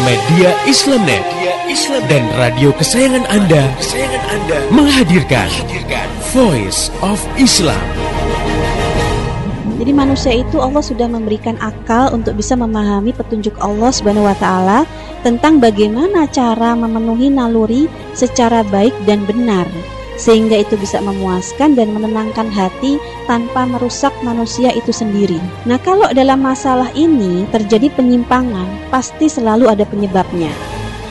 Media Islamnet dan radio kesayangan Anda menghadirkan Voice of Islam. Jadi manusia itu Allah sudah memberikan akal untuk bisa memahami petunjuk Allah Subhanahu wa taala tentang bagaimana cara memenuhi naluri secara baik dan benar, sehingga itu bisa memuaskan dan menenangkan hati tanpa merusak manusia itu sendiri. Nah, kalau dalam masalah ini terjadi penyimpangan, pasti selalu ada penyebabnya.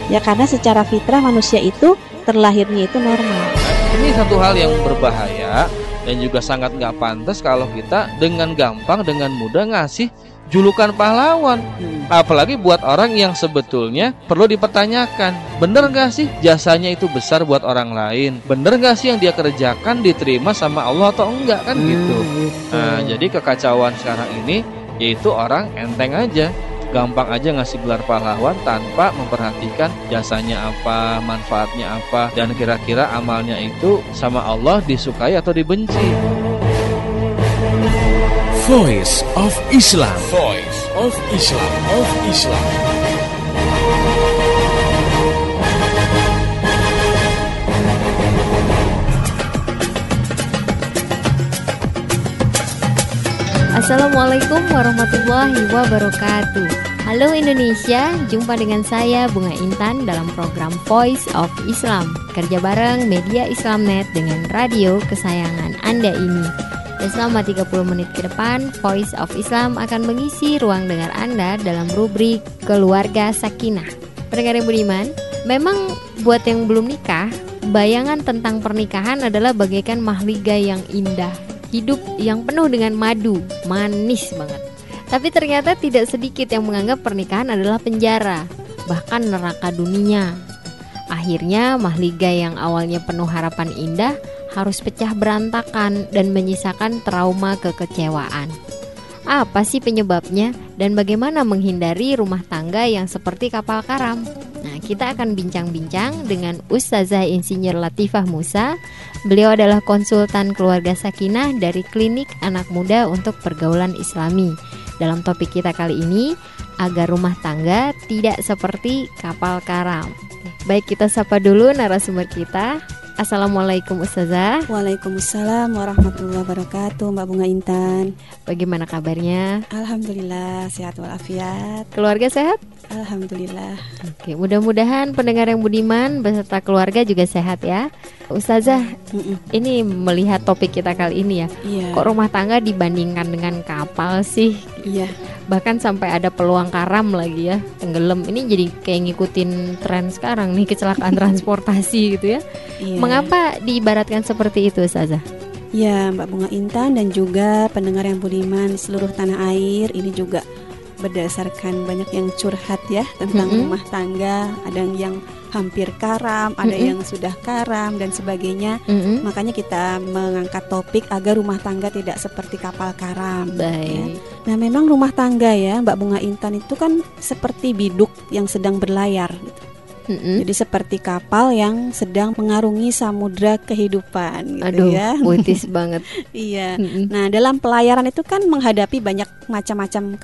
Ya, karena secara fitrah manusia itu terlahirnya itu normal. Ini satu hal yang berbahaya dan juga sangat nggak pantas kalau kita dengan gampang, dengan mudah ngasih julukan pahlawan. Apalagi buat orang yang sebetulnya perlu dipertanyakan, bener gak sih jasanya itu besar buat orang lain? Bener gak sih yang dia kerjakan diterima sama Allah atau enggak, kan gitu. Nah, jadi kekacauan sekarang ini yaitu orang enteng aja, gampang aja ngasih gelar pahlawan tanpa memperhatikan jasanya apa, manfaatnya apa, dan kira-kira amalnya itu sama Allah disukai atau dibenci. Voice of Islam. Voice of Islam. Assalamualaikum warahmatullahi wabarakatuh. Halo Indonesia, jumpa dengan saya Bunga Intan dalam program Voice of Islam. Kerja bareng Media Islamnet dengan radio kesayangan Anda ini. Dan selama 30 menit ke depan, Voice of Islam akan mengisi ruang dengar Anda dalam rubrik Keluarga Sakinah. Pendengar yang budiman, memang buat yang belum nikah, bayangan tentang pernikahan adalah bagaikan mahliga yang indah, hidup yang penuh dengan madu, manis banget. Tapi ternyata tidak sedikit yang menganggap pernikahan adalah penjara, bahkan neraka dunia. Akhirnya mahliga yang awalnya penuh harapan indah harus pecah berantakan dan menyisakan trauma kekecewaan. Apa sih penyebabnya dan bagaimana menghindari rumah tangga yang seperti kapal karam? Nah, kita akan bincang-bincang dengan Ustazah Insinyur Latifah Musa. Beliau adalah konsultan keluarga sakinah dari Klinik Anak Muda untuk Pergaulan Islami. Dalam topik kita kali ini, agar rumah tangga tidak seperti kapal karam. Baik, kita sapa dulu narasumber kita. Assalamualaikum Ustazah. Waalaikumsalam warahmatullahi wabarakatuh, Mbak Bunga Intan. Bagaimana kabarnya? Alhamdulillah, sehat walafiat. Keluarga sehat? Alhamdulillah. Oke, mudah-mudahan pendengar yang budiman beserta keluarga juga sehat ya. Ustazah, ini melihat topik kita kali ini ya. Iya. Kok rumah tangga dibandingkan dengan kapal sih? Iya. Bahkan sampai ada peluang karam lagi ya, tenggelam. Ini jadi kayak ngikutin tren sekarang nih, kecelakaan transportasi gitu ya. Iya. Mengapa diibaratkan seperti itu, Ustazah? Ya, Mbak Bunga Intan dan juga pendengar yang budiman seluruh tanah air, ini juga berdasarkan banyak yang curhat ya tentang rumah tangga. Ada yang hampir karam, ada yang sudah karam dan sebagainya. Makanya kita mengangkat topik agar rumah tangga tidak seperti kapal karam. Baik. Ya. Nah, memang rumah tangga ya Mbak Bunga Intan itu kan seperti biduk yang sedang berlayar gitu. Jadi seperti kapal yang sedang mengarungi samudra kehidupan gitu. Aduh, ya. puitis banget. Iya. Nah, dalam pelayaran itu kan menghadapi banyak macam-macam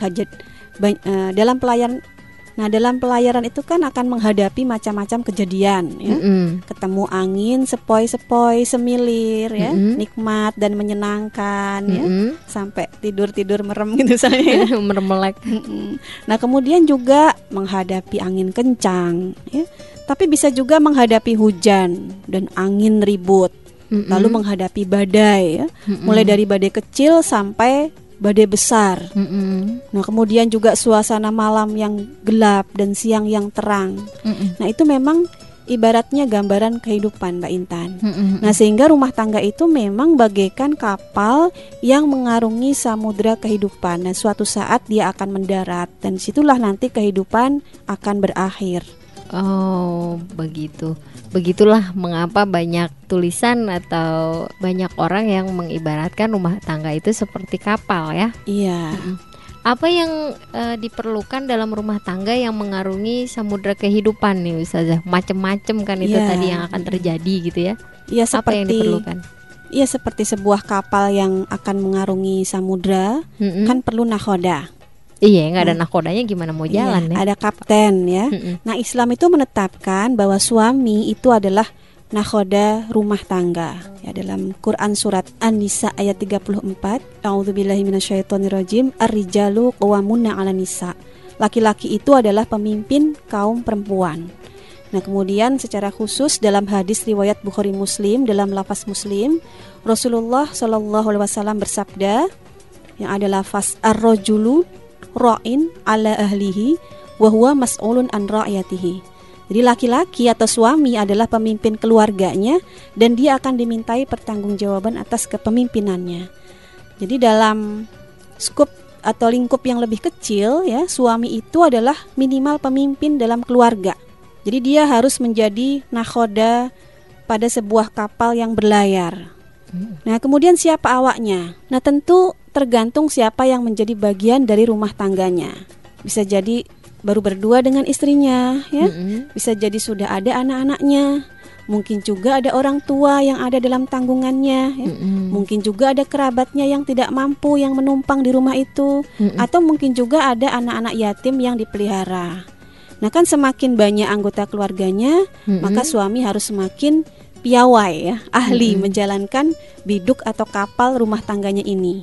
dalam pelayaran itu kan akan menghadapi macam-macam kejadian ya. Ketemu angin sepoi-sepoi semilir ya, nikmat dan menyenangkan ya, sampai tidur-tidur merem gitu saya. Mermelek. Nah, kemudian juga menghadapi angin kencang ya. Tapi bisa juga menghadapi hujan dan angin ribut. Lalu menghadapi badai ya. Mulai dari badai kecil sampai badai besar. Nah, kemudian juga suasana malam yang gelap dan siang yang terang. Nah, itu memang ibaratnya gambaran kehidupan, Mbak Intan. Nah, sehingga rumah tangga itu memang bagaikan kapal yang mengarungi samudra kehidupan. Nah, suatu saat dia akan mendarat dan situlah nanti kehidupan akan berakhir. Oh, begitu. Begitulah mengapa banyak tulisan atau banyak orang yang mengibaratkan rumah tangga itu seperti kapal ya. Iya. Apa yang diperlukan dalam rumah tangga yang mengarungi samudra kehidupan nih Ustazah? Macem-macem kan itu tadi yang akan terjadi gitu ya. Iya, apa yang diperlukan? Iya, seperti sebuah kapal yang akan mengarungi samudra kan perlu nakhoda. Iya, nggak ada nakodanya gimana mau jalan ya? Ada kapten ya. Nah, Islam itu menetapkan bahwa suami itu adalah nakhoda rumah tangga. Ya, dalam Quran surat An-Nisa ayat 34, A'udzubillahi minasyaitonirrajim, ar-rijalu qawwamuna 'alan nisa. Laki-laki itu adalah pemimpin kaum perempuan. Nah, kemudian secara khusus dalam hadis riwayat Bukhari Muslim, dalam lafaz Muslim, Rasulullah Shallallahu alaihi wasallam bersabda, yang ada lafaz ar-rajulu ra'in ala ahlihi wa huwa mas'ulun an ra'yatihi. Jadi laki-laki atau suami adalah pemimpin keluarganya dan dia akan dimintai pertanggungjawaban atas kepemimpinannya. Jadi dalam skup atau lingkup yang lebih kecil ya, suami itu adalah minimal pemimpin dalam keluarga. Jadi dia harus menjadi nakhoda pada sebuah kapal yang berlayar. Nah, kemudian siapa awaknya? Nah, tentu tergantung siapa yang menjadi bagian dari rumah tangganya. Bisa jadi baru berdua dengan istrinya ya. Bisa jadi sudah ada anak-anaknya. Mungkin juga ada orang tua yang ada dalam tanggungannya ya. Mungkin juga ada kerabatnya yang tidak mampu yang menumpang di rumah itu. Atau mungkin juga ada anak-anak yatim yang dipelihara. Nah, kan semakin banyak anggota keluarganya, maka suami harus semakin piawai ya, ahli menjalankan biduk atau kapal rumah tangganya ini.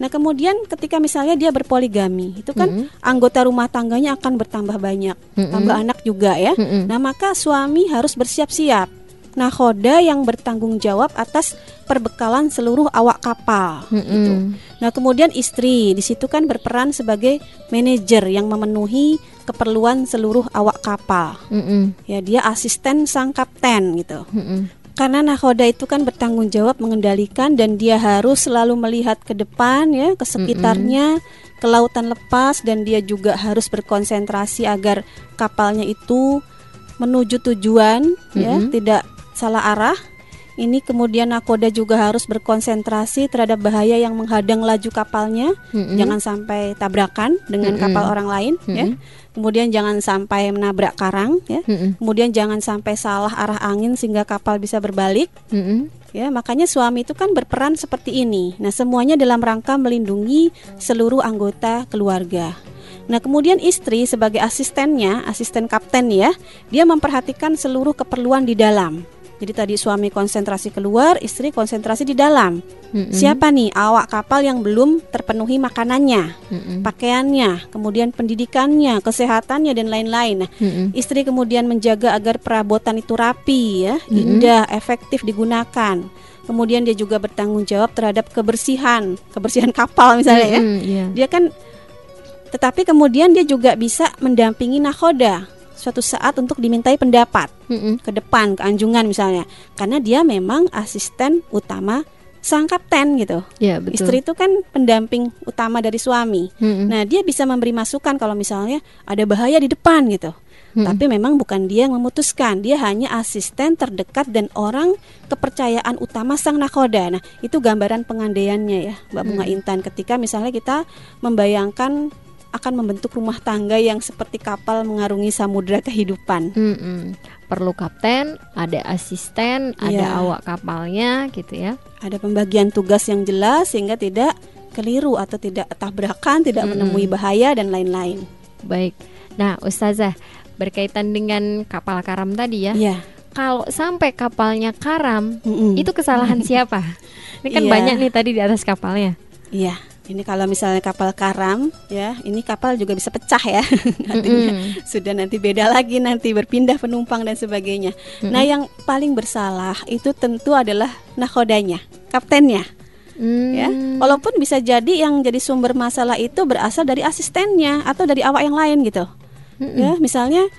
Nah, kemudian ketika misalnya dia berpoligami, itu kan anggota rumah tangganya akan bertambah banyak, tambah anak juga ya. Nah, maka suami harus bersiap-siap nakhoda yang bertanggung jawab atas perbekalan seluruh awak kapal gitu. Nah, kemudian istri di situ kan berperan sebagai manajer yang memenuhi keperluan seluruh awak kapal. Ya, dia asisten sang kapten gitu. Karena nakhoda itu kan bertanggung jawab mengendalikan dan dia harus selalu melihat ke depan ya, ke sekitarnya, ke lautan lepas, dan dia juga harus berkonsentrasi agar kapalnya itu menuju tujuan ya, tidak salah arah. Ini kemudian nakhoda juga harus berkonsentrasi terhadap bahaya yang menghadang laju kapalnya. Jangan sampai tabrakan dengan kapal orang lain ya. Kemudian jangan sampai menabrak karang ya. Kemudian jangan sampai salah arah angin sehingga kapal bisa berbalik. Ya, makanya suami itu kan berperan seperti ini. Nah, semuanya dalam rangka melindungi seluruh anggota keluarga. Nah, kemudian istri sebagai asistennya, asisten kapten ya, dia memperhatikan seluruh keperluan di dalam. Jadi tadi suami konsentrasi keluar, istri konsentrasi di dalam. Siapa nih awak kapal yang belum terpenuhi makanannya, pakaiannya, kemudian pendidikannya, kesehatannya dan lain-lain. Nah, istri kemudian menjaga agar perabotan itu rapi ya, indah, efektif digunakan. Kemudian dia juga bertanggung jawab terhadap kebersihan kapal misalnya ya. Dia kan, tetapi kemudian dia juga bisa mendampingi nakhoda suatu saat untuk dimintai pendapat ke depan, ke anjungan misalnya, karena dia memang asisten utama sang kapten gitu. Ya, betul. Istri itu kan pendamping utama dari suami. Nah, dia bisa memberi masukan kalau misalnya ada bahaya di depan gitu. Tapi memang bukan dia yang memutuskan, dia hanya asisten terdekat dan orang kepercayaan utama sang nakhoda. Nah, itu gambaran pengandaiannya ya, Mbak Bunga Intan, ketika misalnya kita membayangkan akan membentuk rumah tangga yang seperti kapal mengarungi samudera kehidupan. Perlu kapten, ada asisten, ada awak kapalnya gitu ya. Ada pembagian tugas yang jelas sehingga tidak keliru atau tidak tabrakan, tidak menemui bahaya dan lain-lain. Baik. Nah, Ustazah, berkaitan dengan kapal karam tadi ya. Kalau sampai kapalnya karam, itu kesalahan siapa? Ini kan banyak nih tadi di atas kapalnya. Iya. Ini kalau misalnya kapal karam ya, ini kapal juga bisa pecah ya. Artinya sudah nanti beda lagi, nanti berpindah penumpang dan sebagainya. Nah, yang paling bersalah itu tentu adalah nakhodanya, kaptennya. Ya, walaupun bisa jadi yang jadi sumber masalah itu berasal dari asistennya atau dari awak yang lain gitu. Ya, misalnya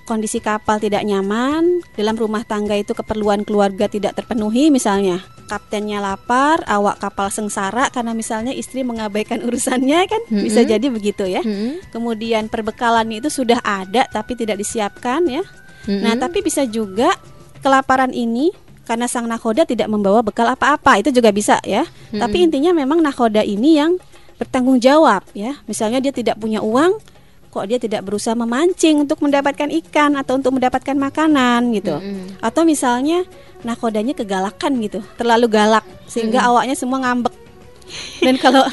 kondisi kapal tidak nyaman, dalam rumah tangga itu keperluan keluarga tidak terpenuhi misalnya. Kaptennya lapar, awak kapal sengsara karena misalnya istri mengabaikan urusannya kan, bisa jadi begitu ya. Kemudian perbekalan itu sudah ada tapi tidak disiapkan ya. Nah, tapi bisa juga kelaparan ini karena sang nakhoda tidak membawa bekal apa-apa, itu juga bisa ya. Tapi intinya memang nakhoda ini yang bertanggung jawab ya. Misalnya dia tidak punya uang, kok dia tidak berusaha memancing untuk mendapatkan ikan atau untuk mendapatkan makanan gitu. Atau misalnya nakhodanya kegalakan gitu, terlalu galak sehingga awaknya semua ngambek. Dan kalau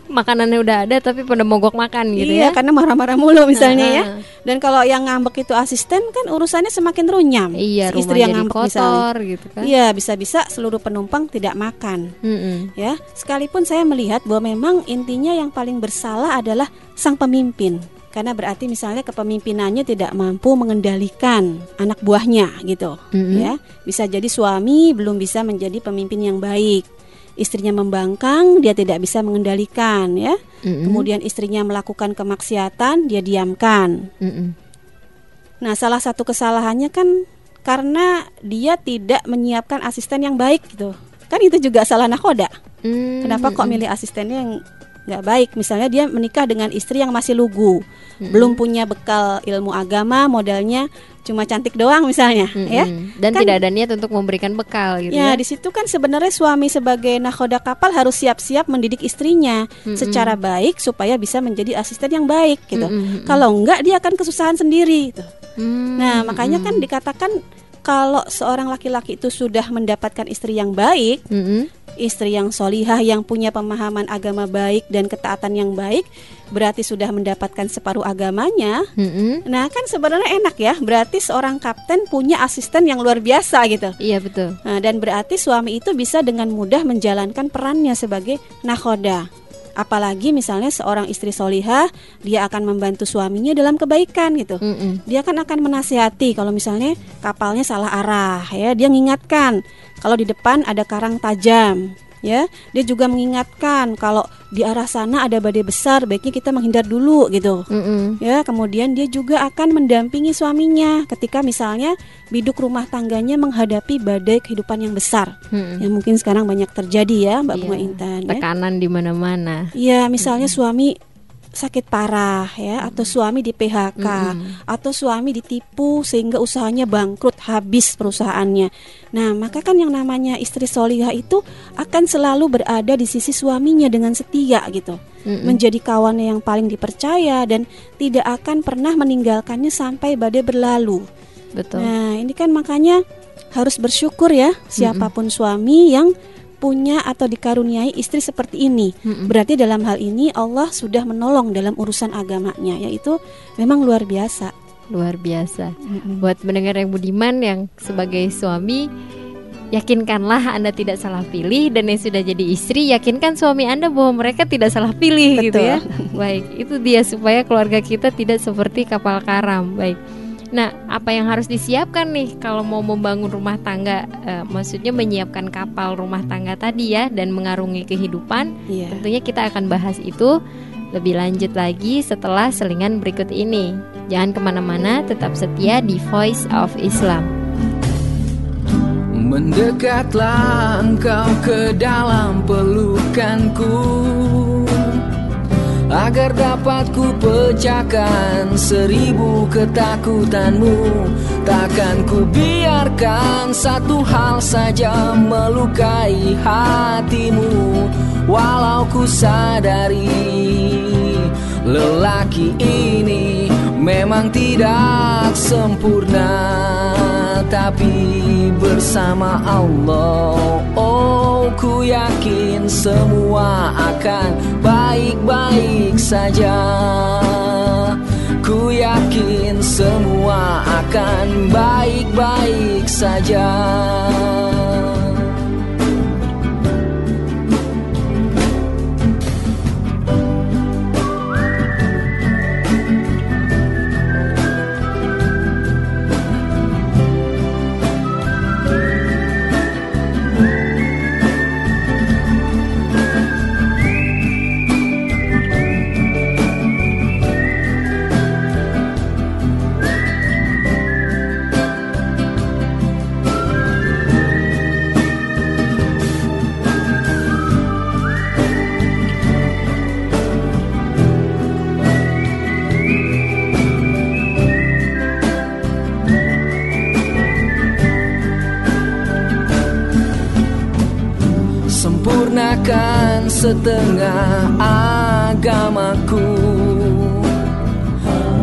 makanannya udah ada tapi pada mogok makan gitu ya. Iya, karena marah-marah mulu misalnya ya. Dan kalau yang ngambek itu asisten kan urusannya semakin runyam. Iya, si rumah istri yang jadi ngambek kotor misalnya. gitu kan. Iya, bisa-bisa seluruh penumpang tidak makan. Ya, sekalipun saya melihat bahwa memang intinya yang paling bersalah adalah sang pemimpin. Karena berarti misalnya kepemimpinannya tidak mampu mengendalikan anak buahnya gitu. Ya, bisa jadi suami belum bisa menjadi pemimpin yang baik. Istrinya membangkang, dia tidak bisa mengendalikan ya. Kemudian istrinya melakukan kemaksiatan, dia diamkan. Nah, salah satu kesalahannya kan karena dia tidak menyiapkan asisten yang baik gitu. Kan itu juga salah nakhoda. Kenapa kok milih asistennya yang nggak baik? Misalnya dia menikah dengan istri yang masih lugu, belum punya bekal ilmu agama, modalnya cuma cantik doang misalnya, ya. Dan kan, tidak ada niat untuk memberikan bekal gitu ya. Ya, di situ kan sebenarnya suami sebagai nakhoda kapal harus siap-siap mendidik istrinya secara baik supaya bisa menjadi asisten yang baik gitu. Kalau enggak dia akan kesusahan sendiri gitu. Nah, makanya kan dikatakan kalau seorang laki-laki itu sudah mendapatkan istri yang baik, istri yang solihah yang punya pemahaman agama baik dan ketaatan yang baik, berarti sudah mendapatkan separuh agamanya. Nah, kan sebenarnya enak ya, berarti seorang kapten punya asisten yang luar biasa gitu. Iya, betul. Nah, dan berarti suami itu bisa dengan mudah menjalankan perannya sebagai nakhoda. Apalagi misalnya seorang istri solihah, dia akan membantu suaminya dalam kebaikan gitu. Dia kan akan menasihati kalau misalnya kapalnya salah arah ya, dia mengingatkan kalau di depan ada karang tajam ya. Dia juga mengingatkan kalau di arah sana ada badai besar, baiknya kita menghindar dulu gitu. Ya, kemudian dia juga akan mendampingi suaminya ketika misalnya biduk rumah tangganya menghadapi badai kehidupan yang besar. Yang mungkin sekarang banyak terjadi ya, Mbak Bunga Intan. Tekanan di mana-mana. Iya, misalnya suami sakit parah ya, atau suami di PHK, atau suami ditipu sehingga usahanya bangkrut, habis perusahaannya. Nah, maka kan yang namanya istri solihah itu akan selalu berada di sisi suaminya dengan setia gitu, menjadi kawannya yang paling dipercaya dan tidak akan pernah meninggalkannya sampai badai berlalu. Betul. Nah, ini kan makanya harus bersyukur ya, siapapun suami yang punya atau dikaruniai istri seperti ini. Berarti dalam hal ini Allah sudah menolong dalam urusan agamanya, yaitu memang luar biasa. Luar biasa. Buat mendengar yang budiman yang sebagai suami, yakinkanlah Anda tidak salah pilih, dan yang sudah jadi istri, yakinkan suami Anda bahwa mereka tidak salah pilih. Betul. Gitu ya. Baik, itu dia supaya keluarga kita tidak seperti kapal karam. Baik. Nah, apa yang harus disiapkan nih kalau mau membangun rumah tangga? Maksudnya menyiapkan kapal rumah tangga tadi ya, dan mengarungi kehidupan. Tentunya kita akan bahas itu lebih lanjut lagi setelah selingan berikut ini. Jangan kemana-mana, tetap setia di Voice of Islam. Mendekatlah engkau ke dalam pelukanku, agar dapat ku pecahkan 1000 ketakutanmu. Takkan ku biarkan satu hal saja melukai hatimu, walau ku sadari lelaki ini memang tidak sempurna. Tapi bersama Allah, oh ku yakin semua akan baik-baik saja. Ku yakin semua akan baik-baik saja. Sempurnakan setengah agamaku,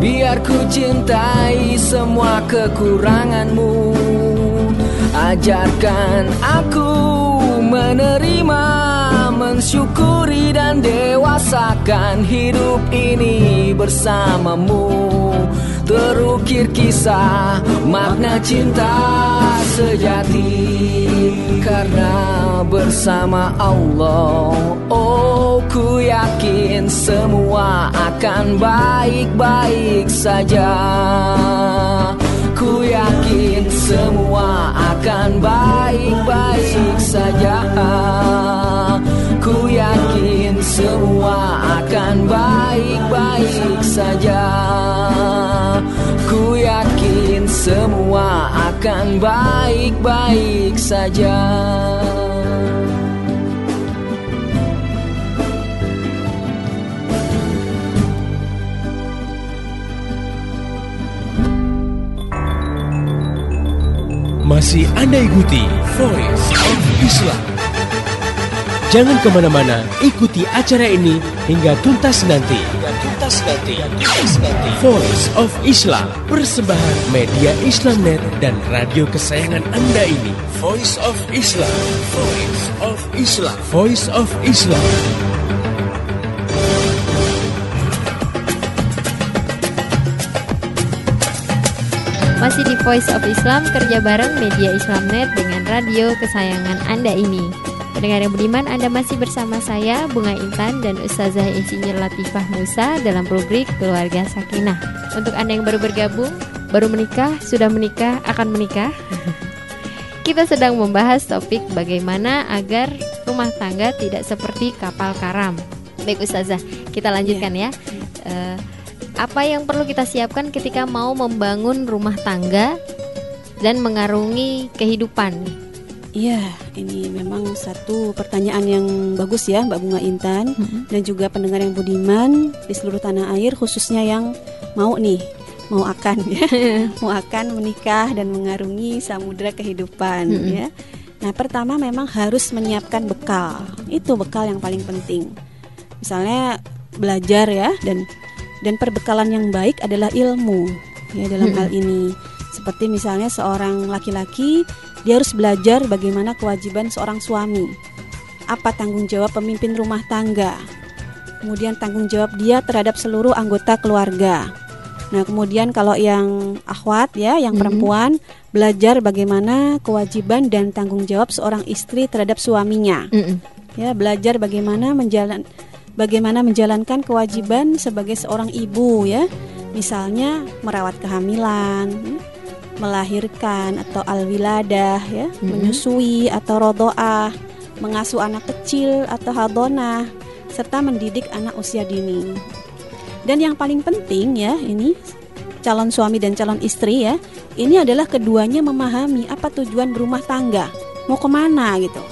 biar ku cintai semua kekuranganmu. Ajarkan aku menerima, syukuri dan dewasakan hidup ini bersamamu. Terukir kisah makna cinta sejati, karena bersama Allah, oh ku yakin semua akan baik-baik saja. Ku yakin semua akan baik-baik saja. Ku yakin semua akan baik-baik saja. Ku yakin semua akan baik-baik saja. Masih Anda ikuti Voice of Islam. Jangan kemana-mana, ikuti acara ini hingga tuntas nanti. Voice of Islam, persembahan media Islamnet dan radio kesayangan Anda ini. Voice of Islam, Voice of Islam, Voice of Islam. Masih di Voice of Islam, kerja bareng media Islamnet dengan radio kesayangan Anda ini. Pendengar yang budiman, Anda masih bersama saya, Bunga Intan, dan Ustazah Insinyur Latifah Musa dalam rubrik Keluarga Sakinah. Untuk Anda yang baru bergabung, baru menikah, sudah menikah, akan menikah, kita sedang membahas topik bagaimana agar rumah tangga tidak seperti kapal karam. Baik Ustazah, kita lanjutkan ya. Apa yang perlu kita siapkan ketika mau membangun rumah tangga dan mengarungi kehidupan? Iya, ini memang satu pertanyaan yang bagus ya Mbak Bunga Intan, dan juga pendengar yang budiman di seluruh tanah air, khususnya yang mau akan menikah dan mengarungi samudra kehidupan ya. Nah, pertama memang harus menyiapkan bekal. Itu bekal yang paling penting. Misalnya belajar ya, dan perbekalan yang baik adalah ilmu ya dalam hal ini. Seperti misalnya seorang laki-laki, dia harus belajar bagaimana kewajiban seorang suami, apa tanggung jawab pemimpin rumah tangga, kemudian tanggung jawab dia terhadap seluruh anggota keluarga. Nah, kemudian kalau yang akhwat ya, yang perempuan, belajar bagaimana kewajiban dan tanggung jawab seorang istri terhadap suaminya. Ya, belajar bagaimana menjalankan kewajiban sebagai seorang ibu ya. Misalnya merawat kehamilan, melahirkan atau alwiladah ya, menyusui atau rodoah, mengasuh anak kecil atau hadonah, serta mendidik anak usia dini. Dan yang paling penting ya, ini calon suami dan calon istri ya, ini adalah keduanya memahami apa tujuan berumah tangga, mau kemana gitu.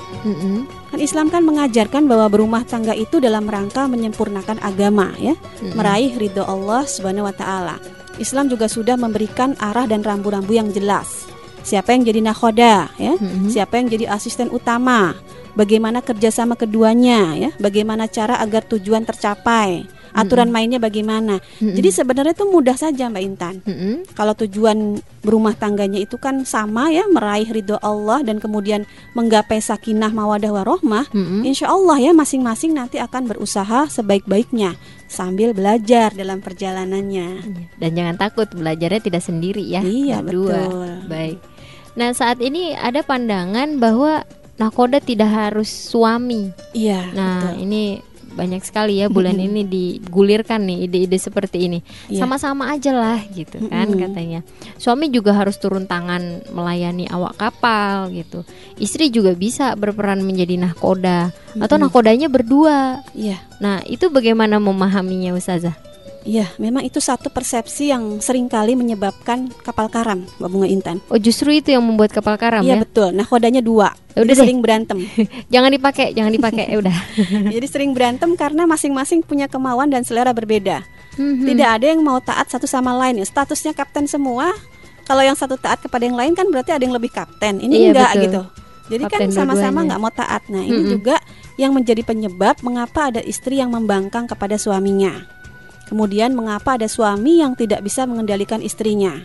Kan Islam kan mengajarkan bahwa berumah tangga itu dalam rangka menyempurnakan agama ya, meraih ridho Allah Subhanahu wa taala. Islam juga sudah memberikan arah dan rambu-rambu yang jelas. Siapa yang jadi nakhoda ya, siapa yang jadi asisten utama, bagaimana kerjasama keduanya ya, bagaimana cara agar tujuan tercapai, aturan mainnya bagaimana. Jadi sebenarnya itu mudah saja Mbak Intan. Kalau tujuan berumah tangganya itu kan sama ya, meraih ridho Allah dan kemudian menggapai sakinah mawadah warohmah, insya Allah ya masing-masing nanti akan berusaha sebaik-baiknya sambil belajar dalam perjalanannya. Dan jangan takut, belajarnya tidak sendiri ya. Iya, berdua. betul. Baik. Nah, saat ini ada pandangan bahwa nakhoda tidak harus suami. Iya. Nah, betul. Ini banyak sekali ya bulan ini digulirkan nih ide-ide seperti ini. Sama-sama aja lah gitu kan katanya. Suami juga harus turun tangan melayani awak kapal gitu. Istri juga bisa berperan menjadi nahkoda atau nahkodanya berdua. Iya. Nah, itu bagaimana memahaminya Ustazah? Iya, memang itu satu persepsi yang seringkali menyebabkan kapal karam, Mbak Bunga Intan. Oh, justru itu yang membuat kapal karam ya? Iya, betul. Nahkodanya dua. Udah jadi sering berantem. jangan dipakai ya udah. Jadi sering berantem karena masing-masing punya kemauan dan selera berbeda. Tidak ada yang mau taat satu sama lain. Statusnya kapten semua. Kalau yang satu taat kepada yang lain kan berarti ada yang lebih kapten. Ini enggak betul. Gitu. Jadi kapten kan sama-sama nggak mau taat. Nah, ini juga yang menjadi penyebab mengapa ada istri yang membangkang kepada suaminya. Kemudian mengapa ada suami yang tidak bisa mengendalikan istrinya.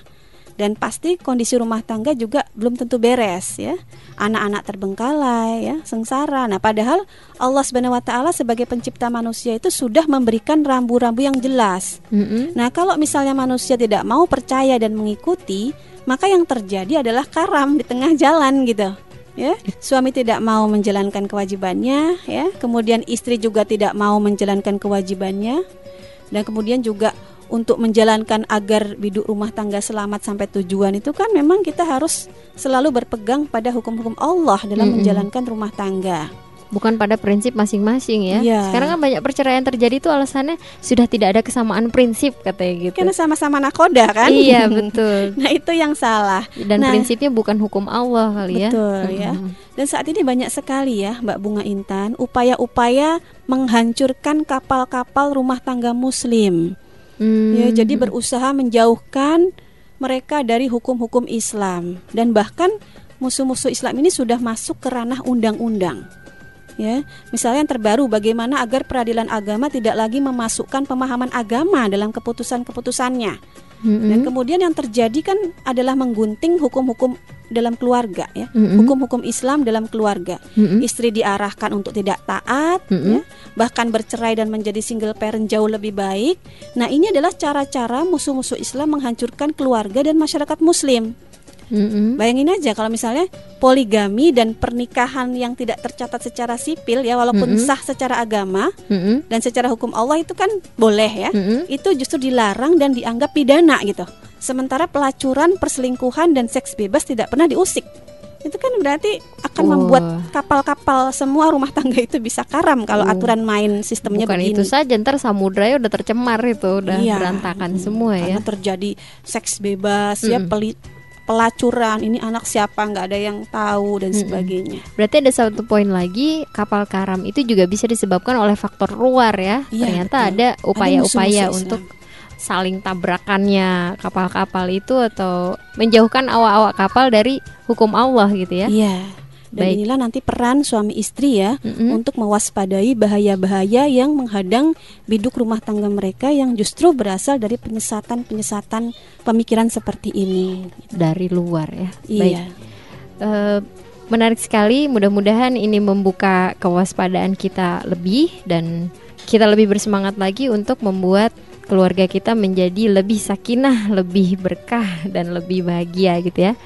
Dan pasti kondisi rumah tangga juga belum tentu beres ya. Anak-anak terbengkalai ya, sengsara. Nah, padahal Allah Subhanahu wa taala sebagai pencipta manusia itu sudah memberikan rambu-rambu yang jelas. Nah, kalau misalnya manusia tidak mau percaya dan mengikuti, maka yang terjadi adalah karam di tengah jalan gitu. Ya, suami tidak mau menjalankan kewajibannya ya, kemudian istri juga tidak mau menjalankan kewajibannya. Dan kemudian juga untuk menjalankan agar biduk rumah tangga selamat sampai tujuan itu kan memang kita harus selalu berpegang pada hukum-hukum Allah dalam menjalankan rumah tangga. Bukan pada prinsip masing-masing ya. Iya. Sekarang kan banyak perceraian terjadi itu alasannya sudah tidak ada kesamaan prinsip katanya gitu. Karena sama-sama nakoda kan. Iya betul. Nah itu yang salah. Dan prinsipnya bukan hukum Allah kali ya. Betul ya. Dan saat ini banyak sekali ya Mbak Bunga Intan upaya-upaya menghancurkan kapal-kapal rumah tangga Muslim. Ya, jadi berusaha menjauhkan mereka dari hukum-hukum Islam. Dan bahkan musuh-musuh Islam ini sudah masuk ke ranah undang-undang. Ya, misalnya yang terbaru bagaimana agar peradilan agama tidak lagi memasukkan pemahaman agama dalam keputusan-keputusannya. Dan kemudian yang terjadi kan adalah menggunting hukum-hukum dalam keluarga ya, hukum-hukum Islam dalam keluarga. Istri diarahkan untuk tidak taat, ya, bahkan bercerai dan menjadi single parent jauh lebih baik. Nah, ini adalah cara-cara musuh-musuh Islam menghancurkan keluarga dan masyarakat Muslim. Bayangin aja kalau misalnya poligami dan pernikahan yang tidak tercatat secara sipil ya, walaupun sah secara agama dan secara hukum Allah itu kan boleh ya, itu justru dilarang dan dianggap pidana gitu. Sementara pelacuran, perselingkuhan dan seks bebas tidak pernah diusik. Itu kan berarti akan membuat kapal-kapal semua rumah tangga itu bisa karam kalau aturan main sistemnya bukan begini. Bukan itu saja, ntar samudra udah tercemar itu, udah berantakan semua ya. Karena terjadi seks bebas ya, pelacuran, ini anak siapa nggak ada yang tahu dan sebagainya. Berarti ada satu poin lagi, kapal karam itu juga bisa disebabkan oleh faktor luar ya. Ternyata ada upaya-upaya untuk saling tabrakannya kapal-kapal itu atau menjauhkan awak-awak kapal dari hukum Allah gitu ya. Iya. Dan inilah nanti peran suami istri ya untuk mewaspadai bahaya-bahaya yang menghadang biduk rumah tangga mereka yang justru berasal dari penyesatan pemikiran seperti ini dari luar ya. Iya. Menarik sekali, mudah-mudahan ini membuka kewaspadaan kita lebih dan kita lebih bersemangat lagi untuk membuat keluarga kita menjadi lebih sakinah, lebih berkah dan lebih bahagia gitu ya.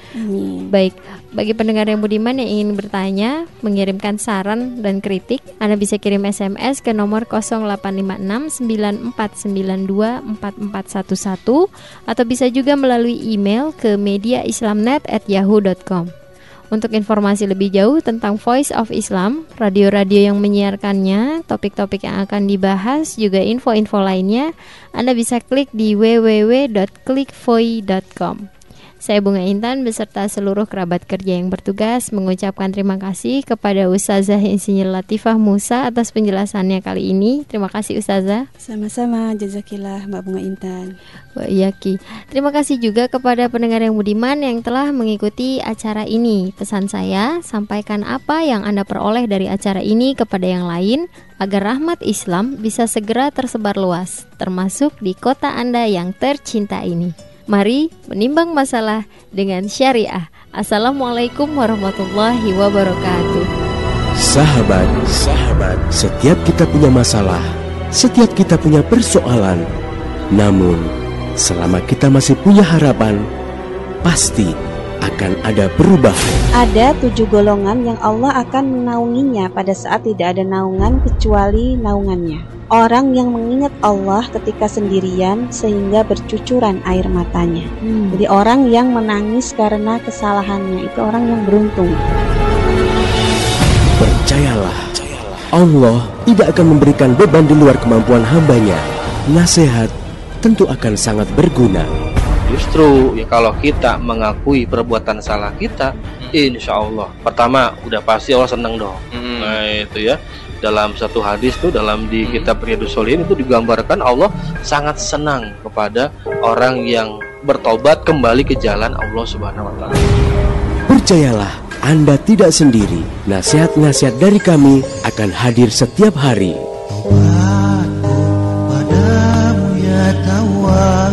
Baik, bagi pendengar yang budiman yang ingin bertanya, mengirimkan saran dan kritik, Anda bisa kirim SMS ke nomor 0856 9492 4411 atau bisa juga melalui email ke mediaislamnet@yahoo.com. Untuk informasi lebih jauh tentang Voice of Islam, radio-radio yang menyiarkannya, topik-topik yang akan dibahas, juga info-info lainnya, Anda bisa klik di www.klikvoi.com. Saya Bunga Intan beserta seluruh kerabat kerja yang bertugas mengucapkan terima kasih kepada Ustazah Insinyur Latifah Musa atas penjelasannya kali ini. Terima kasih Ustazah. Sama-sama, jazakillah Mbak Bunga Intan. Wa iyaki. Terima kasih juga kepada pendengar yang budiman yang telah mengikuti acara ini. Pesan saya, sampaikan apa yang Anda peroleh dari acara ini kepada yang lain agar rahmat Islam bisa segera tersebar luas, termasuk di kota Anda yang tercinta ini. Mari menimbang masalah dengan syariah. Assalamualaikum warahmatullahi wabarakatuh. Sahabat, setiap kita punya masalah, setiap kita punya persoalan. Namun, selama kita masih punya harapan, pasti akan ada perubahan. Ada 7 golongan yang Allah akan menaunginya pada saat tidak ada naungan kecuali naungannya. Orang yang mengingat Allah ketika sendirian sehingga bercucuran air matanya. Jadi orang yang menangis karena kesalahannya itu orang yang beruntung. Percayalah, Allah tidak akan memberikan beban di luar kemampuan hambanya. Nasihat tentu akan sangat berguna. Justru ya kalau kita mengakui perbuatan salah kita, insya Allah pertama udah pasti Allah senang dong. Nah itu ya, dalam satu hadis tuh dalam di kitab Riyadhus Shalihin itu digambarkan Allah sangat senang kepada orang yang bertobat kembali ke jalan Allah Subhanahu wa taala. Percayalah, Anda tidak sendiri. Nasihat-nasihat dari kami akan hadir setiap hari.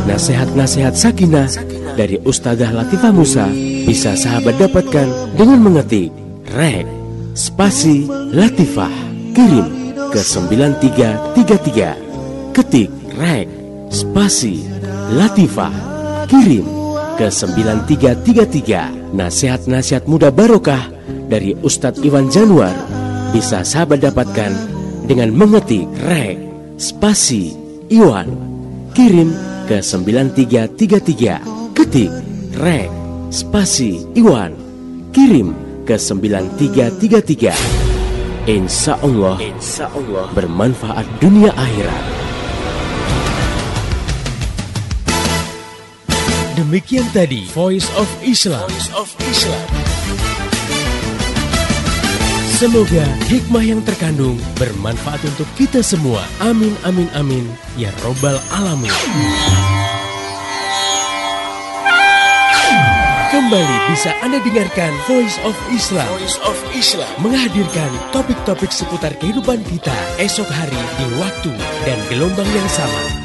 Nasihat-nasihat sakinah dari Ustazah Latifah Musa bisa sahabat dapatkan dengan mengetik rek spasi Latifah, kirim ke 9333. Ketik rek spasi Latifah, kirim ke 9333. Nasihat-nasihat muda barokah dari Ustadz Iwan Januar bisa sahabat dapatkan dengan mengetik rek spasi Iwan, kirim ke 9333. Ketik rek spasi Iwan, kirim ke 9333. Insya Allah bermanfaat dunia akhirat. Demikian tadi Voice of Islam. Semoga hikmah yang terkandung bermanfaat untuk kita semua. Amin, amin, amin. Ya Robbal Alamin. Kembali bisa Anda dengarkan Voice of Islam. Menghadirkan topik-topik seputar kehidupan kita esok hari di waktu dan gelombang yang sama.